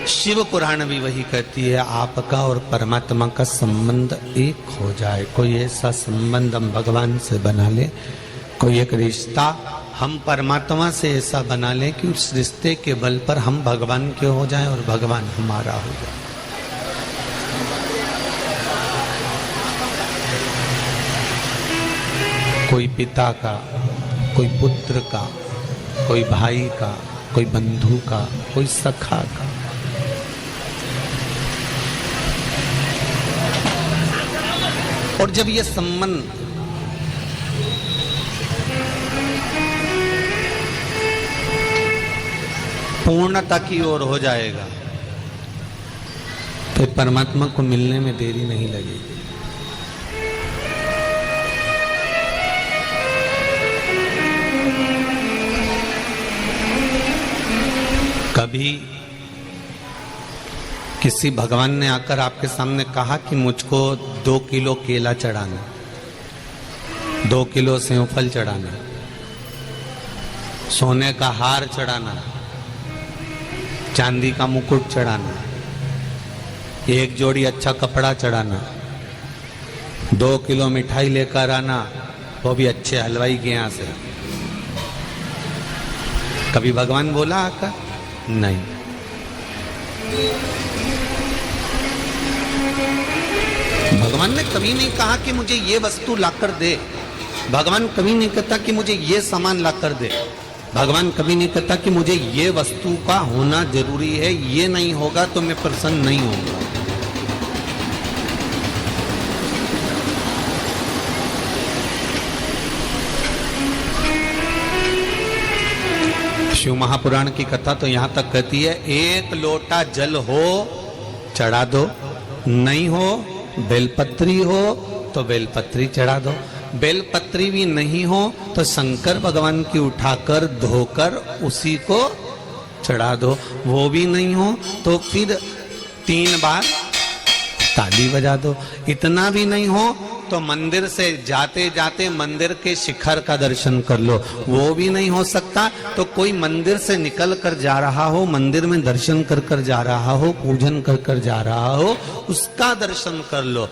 शिव पुराण भी वही कहती है, आपका और परमात्मा का संबंध एक हो जाए। कोई ऐसा संबंध हम भगवान से बना ले, कोई एक रिश्ता हम परमात्मा से ऐसा बना ले कि उस रिश्ते के बल पर हम भगवान के हो जाएं और भगवान हमारा हो जाए। कोई पिता का, कोई पुत्र का, कोई भाई का, कोई बंधु का, कोई सखा का। और जब ये संबंध पूर्णता की ओर हो जाएगा तो परमात्मा को मिलने में देरी नहीं लगेगी। कभी किसी भगवान ने आकर आपके सामने कहा कि मुझको 2 किलो केला चढ़ाना, 2 किलो सेवफल चढ़ाना, सोने का हार चढ़ाना, चांदी का मुकुट चढ़ाना, 1 जोड़ी अच्छा कपड़ा चढ़ाना, 2 किलो मिठाई लेकर आना, वो भी अच्छे हलवाई के यहाँ से। कभी भगवान बोला आकर? नहीं। भगवान ने कभी नहीं कहा कि मुझे ये वस्तु लाकर दे। भगवान कभी नहीं कहता कि मुझे ये सामान लाकर दे। भगवान कभी नहीं कहता कि मुझे ये वस्तु का होना जरूरी है, ये नहीं होगा तो मैं प्रसन्न नहीं होऊंगा। शिव महापुराण की कथा तो यहां तक कहती है, 1 लोटा जल हो चढ़ा दो, नहीं हो बेलपत्री हो तो बेलपत्री चढ़ा दो, बेलपत्री भी नहीं हो तो शंकर भगवान की उठाकर धोकर उसी को चढ़ा दो, वो भी नहीं हो तो फिर 3 बार ताली बजा दो, इतना भी नहीं हो तो मंदिर से जाते जाते मंदिर के शिखर का दर्शन कर लो, वो भी नहीं हो सकता तो कोई मंदिर से निकल कर जा रहा हो, मंदिर में दर्शन कर कर जा रहा हो, पूजन कर कर जा रहा हो, उसका दर्शन कर लो।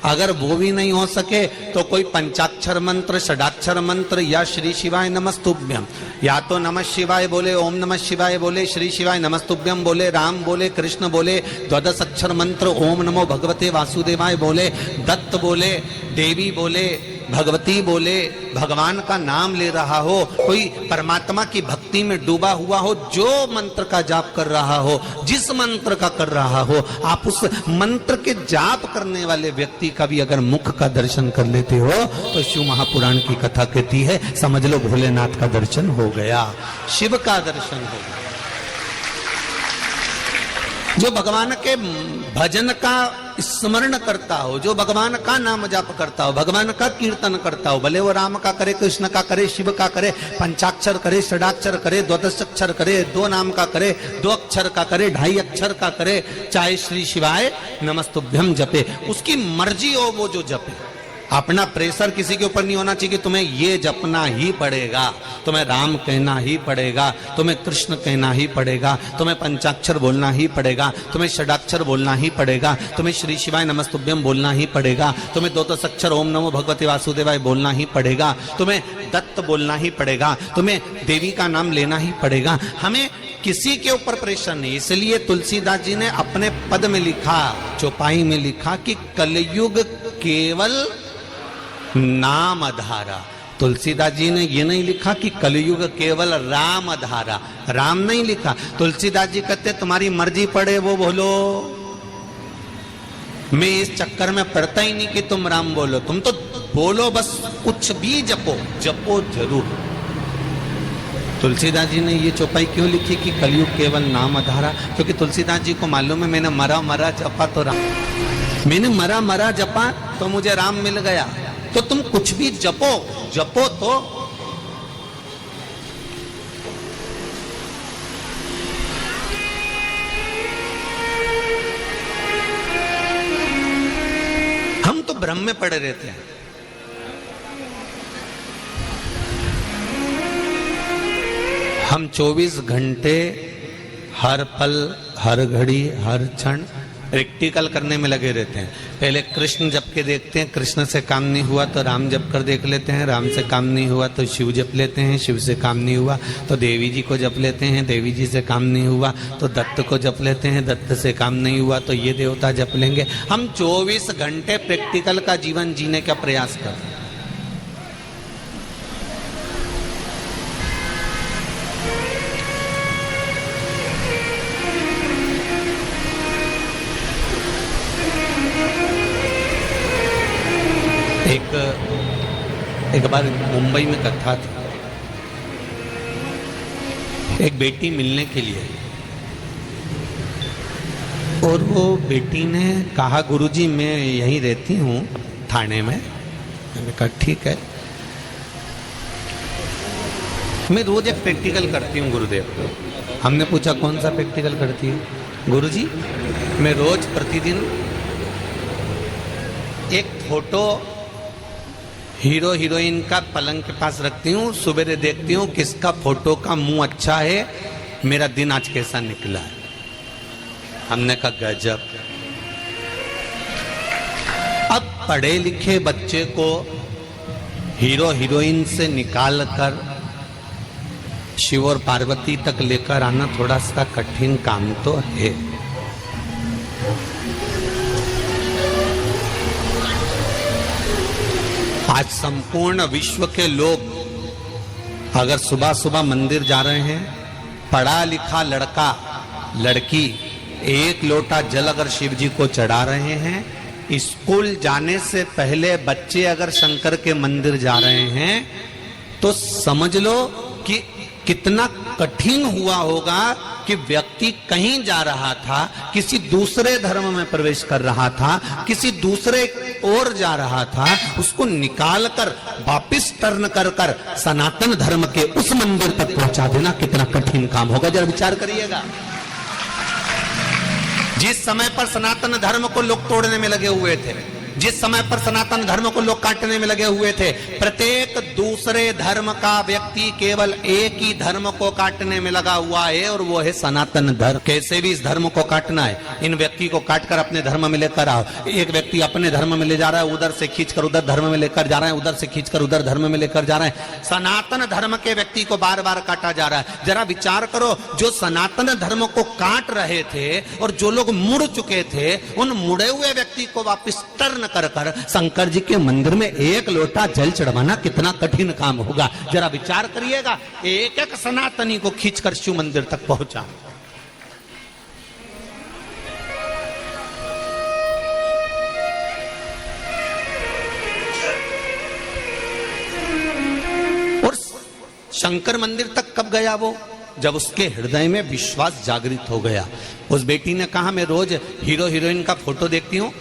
अगर वो भी नहीं हो सके तो कोई पंचाक्षर मंत्र, षडाक्षर मंत्र या श्री शिवाय नमस्तुभ्यम, या तो नमः शिवाय बोले, ओम नमः शिवाय बोले, श्री शिवाय नमस्तुभ्यम बोले, राम बोले, कृष्ण बोले, 12 अक्षर मंत्र ओम नमो भगवते वासुदेवाय बोले, दत्त बोले, देवी बोले, भगवती बोले, भगवान का नाम ले रहा हो, कोई परमात्मा की भक्ति में डूबा हुआ हो, जो मंत्र का जाप कर रहा हो, जिस मंत्र का कर रहा हो, आप उस मंत्र के जाप करने वाले व्यक्ति का भी अगर मुख का दर्शन कर लेते हो तो शिव महापुराण की कथा कहती है, समझ लो भोलेनाथ का दर्शन हो गया, शिव का दर्शन हो गया। जो भगवान के भजन का स्मरण करता हो, जो भगवान का नाम जाप करता हो, भगवान का कीर्तन करता हो, भले वो राम का करे, कृष्ण का करे, शिव का करे, पंचाक्षर करे, षडाक्षर करे, 12 अक्षर करे, 2 नाम का करे, 2 अक्षर का करे, 2.5 अक्षर का करे, चाहे श्री शिवाय नमस्तुभ्यम जपे, उसकी मर्जी हो वो जो जपे। अपना प्रेशर किसी के ऊपर नहीं होना चाहिए कि तुम्हें ये जपना ही पड़ेगा, तुम्हें राम कहना ही पड़ेगा, तुम्हें कृष्ण कहना ही पड़ेगा, तुम्हें पंचाक्षर बोलना ही पड़ेगा, तुम्हें षडाक्षर बोलना ही पड़ेगा, तुम्हें श्री शिवाय नमस्तुभ्यम बोलना ही पड़ेगा, तुम्हें 12 अक्षर ओम नमो भगवते वासुदेवाय बोलना ही पड़ेगा, तुम्हें दत्त बोलना ही पड़ेगा, तुम्हें देवी का नाम लेना ही पड़ेगा। हमें किसी के ऊपर प्रेशर नहीं। इसलिए तुलसीदास जी ने अपने पद में लिखा, चौपाई में लिखा कि कलयुग केवल नाम धारा। तुलसीदास जी ने ये नहीं लिखा कि कलयुग केवल राम धारा, राम नहीं लिखा। तुलसीदास जी कहते तुम्हारी मर्जी पड़े वो बोलो, मैं इस चक्कर में पड़ता ही नहीं कि तुम राम बोलो, तुम तो बोलो बस, कुछ भी जपो, जपो जरूर। तुलसीदास जी ने ये चौपाई क्यों लिखी कि कलयुग केवल नाम धारा? क्योंकि तुलसीदास जी को मालूम है मैंने मरा मरा जपा तो राम, मैंने मरा मरा जपा तो मुझे राम मिल गया। तो तुम कुछ भी जपो, जपो तो हम तो भ्रम में पड़े रहते हैं। हम 24 घंटे हर पल, हर घड़ी, हर क्षण प्रैक्टिकल करने में लगे रहते हैं। पहले कृष्ण जप के देखते हैं, कृष्ण से काम नहीं हुआ तो राम जप कर देख लेते हैं, राम से काम नहीं हुआ तो शिव जप लेते हैं, शिव से काम नहीं हुआ तो देवी जी को जप लेते हैं, देवी जी से काम नहीं हुआ तो दत्त को जप लेते हैं, दत्त से काम नहीं हुआ तो ये देवता जप लेंगे। हम 24 घंटे प्रैक्टिकल का जीवन जीने का प्रयास करते हैं। एक बार मुंबई में कथा थी। एक बेटी मिलने के लिए, और वो बेटी ने कहा गुरुजी मैं यहीं रहती हूँ थाने में। मैंने कहा ठीक है, मैं रोज एक प्रैक्टिकल करती हूँ गुरुदेव। हमने पूछा कौन सा प्रैक्टिकल करती है? गुरुजी मैं रोज प्रतिदिन एक फोटो हीरो हीरोइन का पलंग के पास रखती हूँ, सुबह देखती हूँ किसका फोटो का मुंह अच्छा है, मेरा दिन आज कैसा निकला है। हमने कहा गजब। अब पढ़े लिखे बच्चे को हीरो हीरोइन से निकाल कर शिव और पार्वती तक लेकर आना थोड़ा सा कठिन काम तो है। आज संपूर्ण विश्व के लोग अगर सुबह सुबह मंदिर जा रहे हैं, पढ़ा लिखा लड़का लड़की एक लोटा जल अगर शिव जी को चढ़ा रहे हैं, स्कूल जाने से पहले बच्चे अगर शंकर के मंदिर जा रहे हैं, तो समझ लो कि कितना कठिन हुआ होगा कि व्यक्ति कहीं जा रहा था, किसी दूसरे धर्म में प्रवेश कर रहा था, किसी दूसरे ओर जा रहा था, उसको निकाल कर वापिस टर्न कर कर सनातन धर्म के उस मंदिर तक पहुंचा देना कितना कठिन काम होगा। जरा विचार करिएगा। जिस समय पर सनातन धर्म को लोग तोड़ने में लगे हुए थे, जिस समय पर सनातन धर्म को लोग काटने में लगे हुए थे, प्रत्येक दूसरे धर्म का व्यक्ति केवल एक ही धर्म को काटने में लगा हुआ है, और वो है सनातन धर्म। कैसे भी इस धर्म को काटना है, इन व्यक्ति को काटकर अपने धर्म में लेकर आओ। एक व्यक्ति अपने धर्म में ले जा रहा है, उधर से खींचकर उधर धर्म में लेकर जा रहा है, उधर से खींचकर उधर धर्म में लेकर जा रहा है। सनातन धर्म के व्यक्ति को बार बार काटा जा रहा है। जरा विचार करो, जो सनातन धर्म को काट रहे थे और जो लोग मुड़ चुके थे, उन मुड़े हुए व्यक्ति को वापिस टर्न कर कर शंकर जी के मंदिर में एक लोटा जल चढ़वाना कितना कठिन काम होगा। जरा विचार करिएगा। एक एक सनातनी को खींचकर शिव मंदिर तक पहुंचा। और शंकर मंदिर तक कब गया वो? जब उसके हृदय में विश्वास जागृत हो गया। उस बेटी ने कहा मैं रोज हीरो हीरोइन का फोटो देखती हूँ,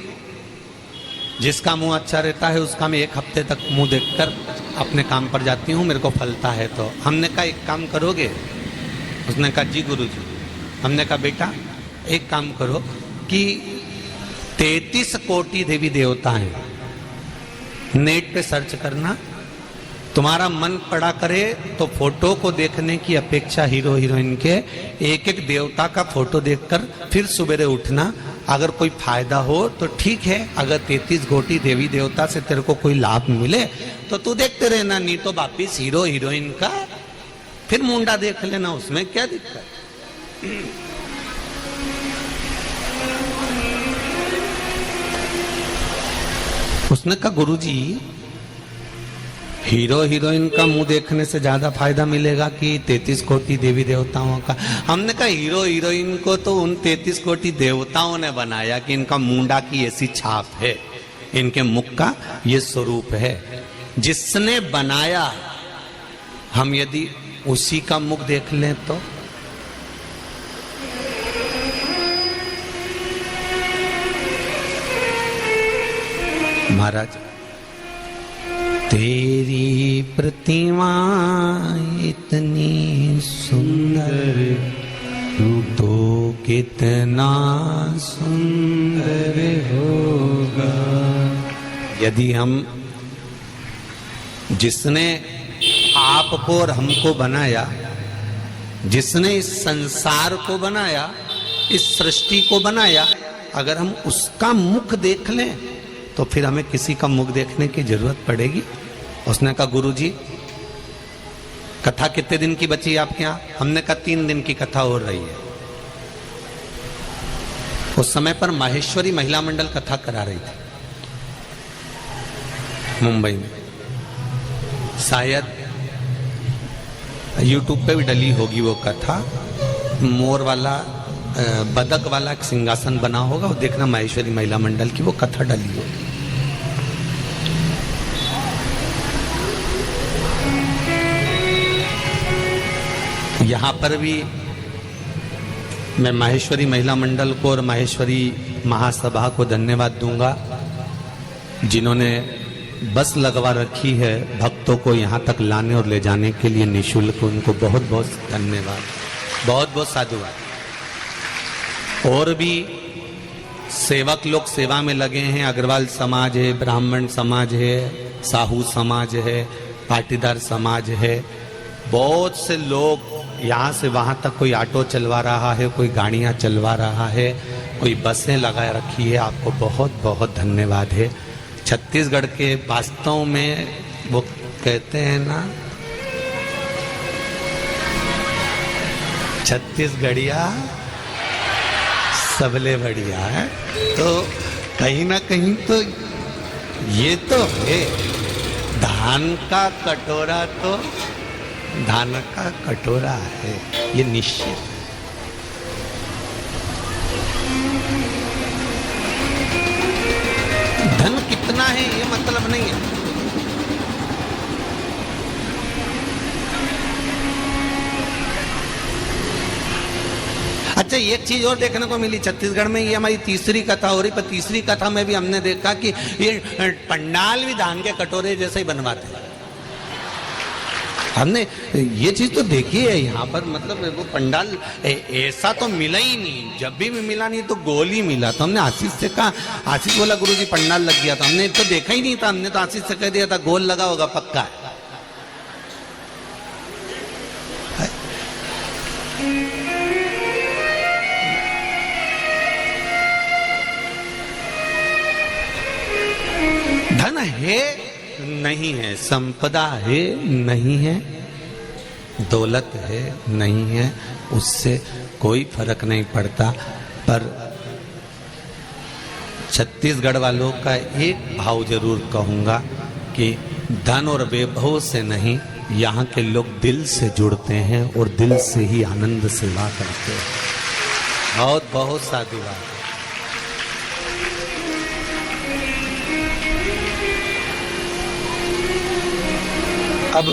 जिसका मुंह अच्छा रहता है उसका मैं एक हफ्ते तक मुंह देखकर अपने काम पर जाती हूँ, मेरे को फलता है। तो हमने कहा एक काम करोगे? उसने कहा जी गुरुजी। हमने कहा बेटा एक काम करो कि 33 कोटि देवी देवता हैं, नेट पे सर्च करना, तुम्हारा मन पड़ा करे तो फोटो को देखने की अपेक्षा हीरो हीरोइन के एक एक देवता का फोटो देखकर फिर सुबह उठना। अगर कोई फायदा हो तो ठीक है, अगर 33 कोटि देवी देवता से तेरे को कोई लाभ मिले तो तू देखते रहना, नहीं तो वापिस हीरो हीरोइन का फिर मुंडा देख लेना, उसमें क्या दिक्कत। उसने कहा गुरुजी हीरो हीरोइन का मुंह देखने से ज्यादा फायदा मिलेगा कि 33 कोटि देवी देवताओं का? हमने कहा हीरो हीरोइन को तो उन 33 कोटि देवताओं ने बनाया कि इनका मुंडा की ऐसी छाप है, इनके मुख का ये स्वरूप है। जिसने बनाया, हम यदि उसी का मुख देख लें तो महाराज तेरी प्रतिमा इतनी सुंदर, तो कितना सुंदर होगा। यदि हम, जिसने आपको और हमको बनाया, जिसने इस संसार को बनाया, इस सृष्टि को बनाया, अगर हम उसका मुख देख लें तो फिर हमें किसी का मुख देखने की जरूरत पड़ेगी? उसने कहा गुरुजी कथा कितने दिन की बची आपके यहाँ? हमने कहा 3 दिन की कथा हो रही है। उस समय पर माहेश्वरी महिला मंडल कथा करा रही थी मुंबई में। शायद YouTube पे भी डली होगी वो कथा। मोर वाला बदक वाला एक सिंहासन बना होगा, वो देखना माहेश्वरी महिला मंडल की वो कथा डली होगी। यहाँ पर भी मैं माहेश्वरी महिला मंडल को और माहेश्वरी महासभा को धन्यवाद दूंगा, जिन्होंने बस लगवा रखी है भक्तों को यहाँ तक लाने और ले जाने के लिए निःशुल्क। उनको बहुत बहुत धन्यवाद, बहुत बहुत साधुवाद। और भी सेवक लोग सेवा में लगे हैं। अग्रवाल समाज है, ब्राह्मण समाज है, साहू समाज है, पाटीदार समाज है। बहुत से लोग यहाँ से वहाँ तक, कोई ऑटो चलवा रहा है, कोई गाड़ियाँ चलवा रहा है, कोई बसें लगा रखी है। आपको बहुत बहुत धन्यवाद है। छत्तीसगढ़ के वास्तव में वो कहते हैं ना, छत्तीसगढ़िया सबले बढ़िया है। तो कहीं ना कहीं तो ये तो है, धान का कटोरा तो धान का कटोरा है, ये निश्चित है। धन कितना है ये मतलब नहीं है। अच्छा, एक चीज और देखने को मिली छत्तीसगढ़ में, ये हमारी तीसरी कथा हो रही, पर तीसरी कथा में भी हमने देखा कि ये पंडाल भी धान के कटोरे जैसे ही बनवाते हैं। हमने ये चीज तो देखी है यहाँ पर, मतलब वो पंडाल ऐसा तो मिला ही नहीं। जब भी मिला नहीं तो गोल ही मिला। तो हमने आशीष से कहा, आशीष बोला गुरुजी पंडाल लग गया था। हमने तो देखा ही नहीं था, हमने तो आशीष से कह दिया था गोल लगा होगा पक्का है। धन है नहीं है, संपदा है नहीं है, दौलत है नहीं है, उससे कोई फर्क नहीं पड़ता। पर छत्तीसगढ़ वालों का एक भाव जरूर कहूंगा कि धन और वैभव से नहीं, यहाँ के लोग दिल से जुड़ते हैं और दिल से ही आनंद सेवा करते हैं। बहुत बहुत साधुवाद। अब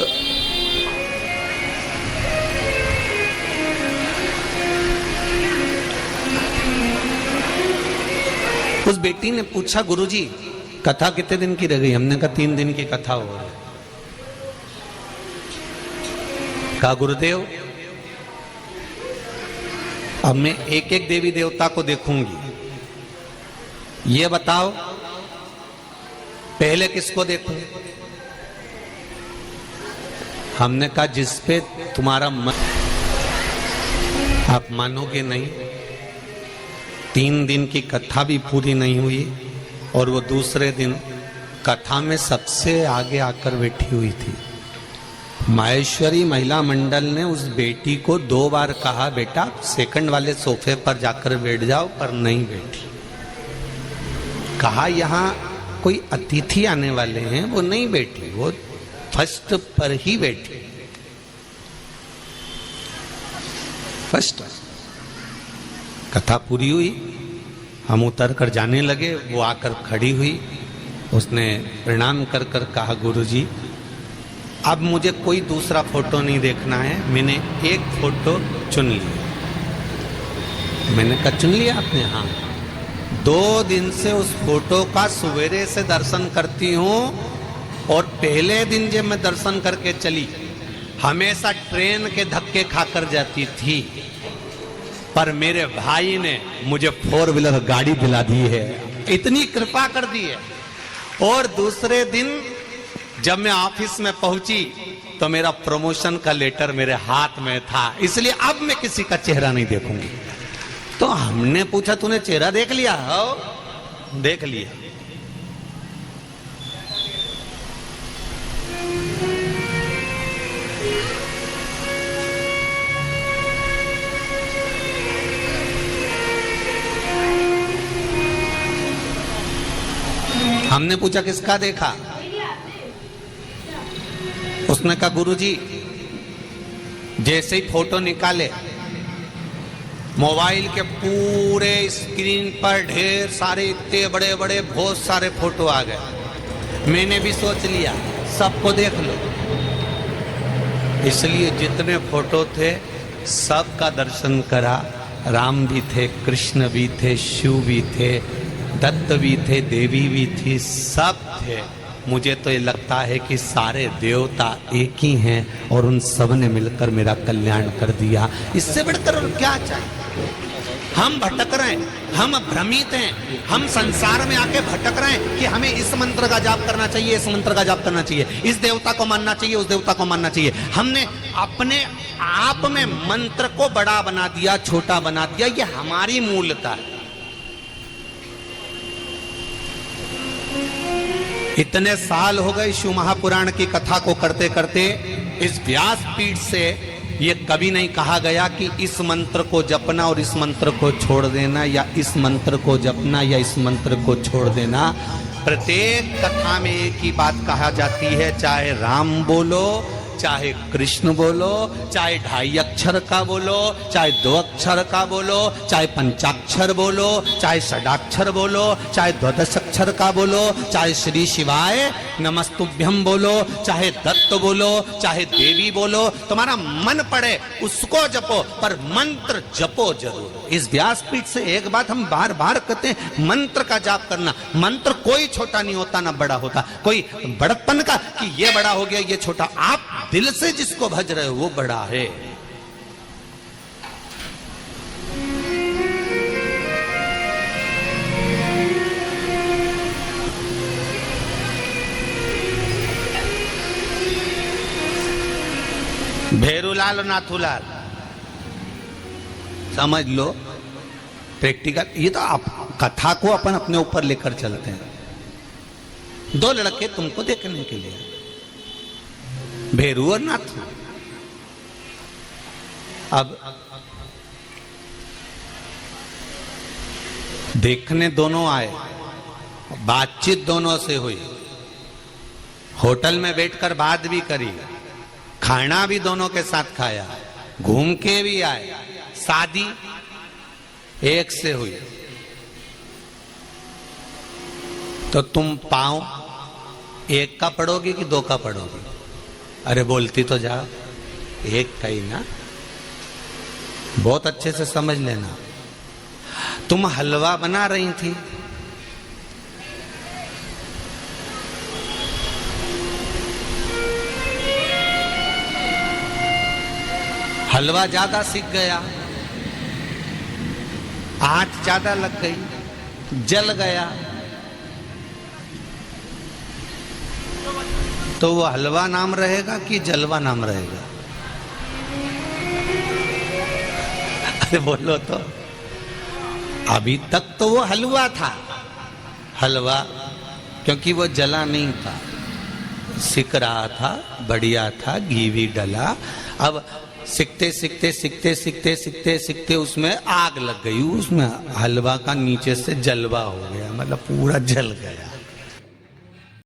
उस बेटी ने पूछा गुरुजी कथा कितने दिन की रह गई? हमने कहा 3 दिन की कथा हो रही। कहा गुरुदेव अब मैं एक एक देवी देवता को देखूंगी, ये बताओ पहले किसको देखूं? हमने कहा जिस पे तुम्हारा मन। आप मानोगे नहीं, 3 दिन की कथा भी पूरी नहीं हुई और वो दूसरे दिन कथा में सबसे आगे आकर बैठी हुई थी। माहेश्वरी महिला मंडल ने उस बेटी को 2 बार कहा बेटा सेकंड वाले सोफे पर जाकर बैठ जाओ, पर नहीं बैठी। कहा यहाँ कोई अतिथि आने वाले हैं, वो नहीं बैठी, वो फर्स्ट पर ही बैठी। फर्स्ट कथा पूरी हुई, हम उतर कर जाने लगे, वो आकर खड़ी हुई। उसने प्रणाम कर कर कहा गुरुजी अब मुझे कोई दूसरा फोटो नहीं देखना है, मैंने एक फोटो चुन लिया। मैंने कहा चुन लिया आपने? हाँ। 2 दिन से उस फोटो का सवेरे से दर्शन करती हूँ और पहले दिन जब मैं दर्शन करके चली हमेशा ट्रेन के धक्के खाकर जाती थी, पर मेरे भाई ने मुझे 4 व्हीलर गाड़ी दिला दी है, इतनी कृपा कर दी है। और दूसरे दिन जब मैं ऑफिस में पहुंची तो मेरा प्रमोशन का लेटर मेरे हाथ में था, इसलिए अब मैं किसी का चेहरा नहीं देखूंगी। तो हमने पूछा तूने चेहरा देख लिया? हो, देख लिया। हमने पूछा किसका देखा? उसने कहा गुरुजी, जैसे ही फोटो निकाले मोबाइल के पूरे स्क्रीन पर ढेर सारे इतने बड़े बड़े बहुत सारे फोटो आ गए। मैंने भी सोच लिया सबको देख लो, इसलिए जितने फोटो थे सबका दर्शन करा। राम भी थे, कृष्ण भी थे, शिव भी थे, दत्त भी थे, देवी भी थी, सब थे। मुझे तो ये लगता है कि सारे देवता एक ही हैं और उन सब ने मिलकर मेरा कल्याण कर दिया। इससे बढ़कर और क्या चाहिए? हम भटक रहे हैं, हम भ्रमित हैं, हम संसार में आके भटक रहे हैं कि हमें इस मंत्र का जाप करना चाहिए, इस मंत्र का जाप करना चाहिए, इस देवता को मानना चाहिए, उस देवता को मानना चाहिए। हमने अपने आप में मंत्र को बड़ा बना दिया, छोटा बना दिया। ये हमारी मूलता है। इतने साल हो गए शिव महापुराण की कथा को करते करते, इस व्यासपीठ से ये कभी नहीं कहा गया कि इस मंत्र को जपना और इस मंत्र को छोड़ देना, या इस मंत्र को जपना या इस मंत्र को छोड़ देना। प्रत्येक कथा में एक ही बात कहा जाती है, चाहे राम बोलो, चाहे कृष्ण बोलो, चाहे 2.5 अक्षर का बोलो, चाहे 2 अक्षर का बोलो, चाहे पंचाक्षर बोलो, चाहे षडाक्षर बोलो, चाहे द्वादश अक्षर का बोलो, चाहे श्री शिवाय नमस्तुभ्यम बोलो, चाहे दत्त बोलो, चाहे देवी बोलो, तुम्हारा मन पड़े उसको जपो, पर मंत्र जपो जरूर। इस व्यासपीठ से एक बात हम बार बार कहते हैं, मंत्र का जाप करना। मंत्र कोई छोटा नहीं होता ना बड़ा होता, कोई बड़प्पन का कि ये बड़ा हो गया ये छोटा। आप दिल से जिसको भज रहे हो वो बड़ा है। भेरूलाल और नाथूलाल समझ लो, प्रैक्टिकल। ये तो आप कथा को अपन अपने ऊपर लेकर चलते हैं। 2 लड़के तुमको देखने के लिए, भेरू और नाथू। अब देखने दोनों आए, बातचीत दोनों से हुई, होटल में बैठकर बात भी करी, खाना भी दोनों के साथ खाया, घूम के भी आए, शादी एक से हुई। तो तुम पांव एक का पढ़ोगे कि 2 का पढ़ोगे? अरे बोलती तो जाओ, एक का ही ना। बहुत अच्छे से समझ लेना। तुम हलवा बना रही थी, हलवा ज्यादा सीख गया, आंच ज्यादा लग गई, जल गया, तो वो हलवा नाम रहेगा कि जलवा नाम रहेगा? अरे बोलो तो। अभी तक तो वो हलवा था, हलवा, क्योंकि वो जला नहीं था, सिक रहा था, बढ़िया था, घी भी डला। अब सीखते सीखते सीखते सीखते सीखते सीखते उसमें आग लग गई, उसमें हलवा का नीचे से जलवा हो गया, मतलब पूरा जल गया।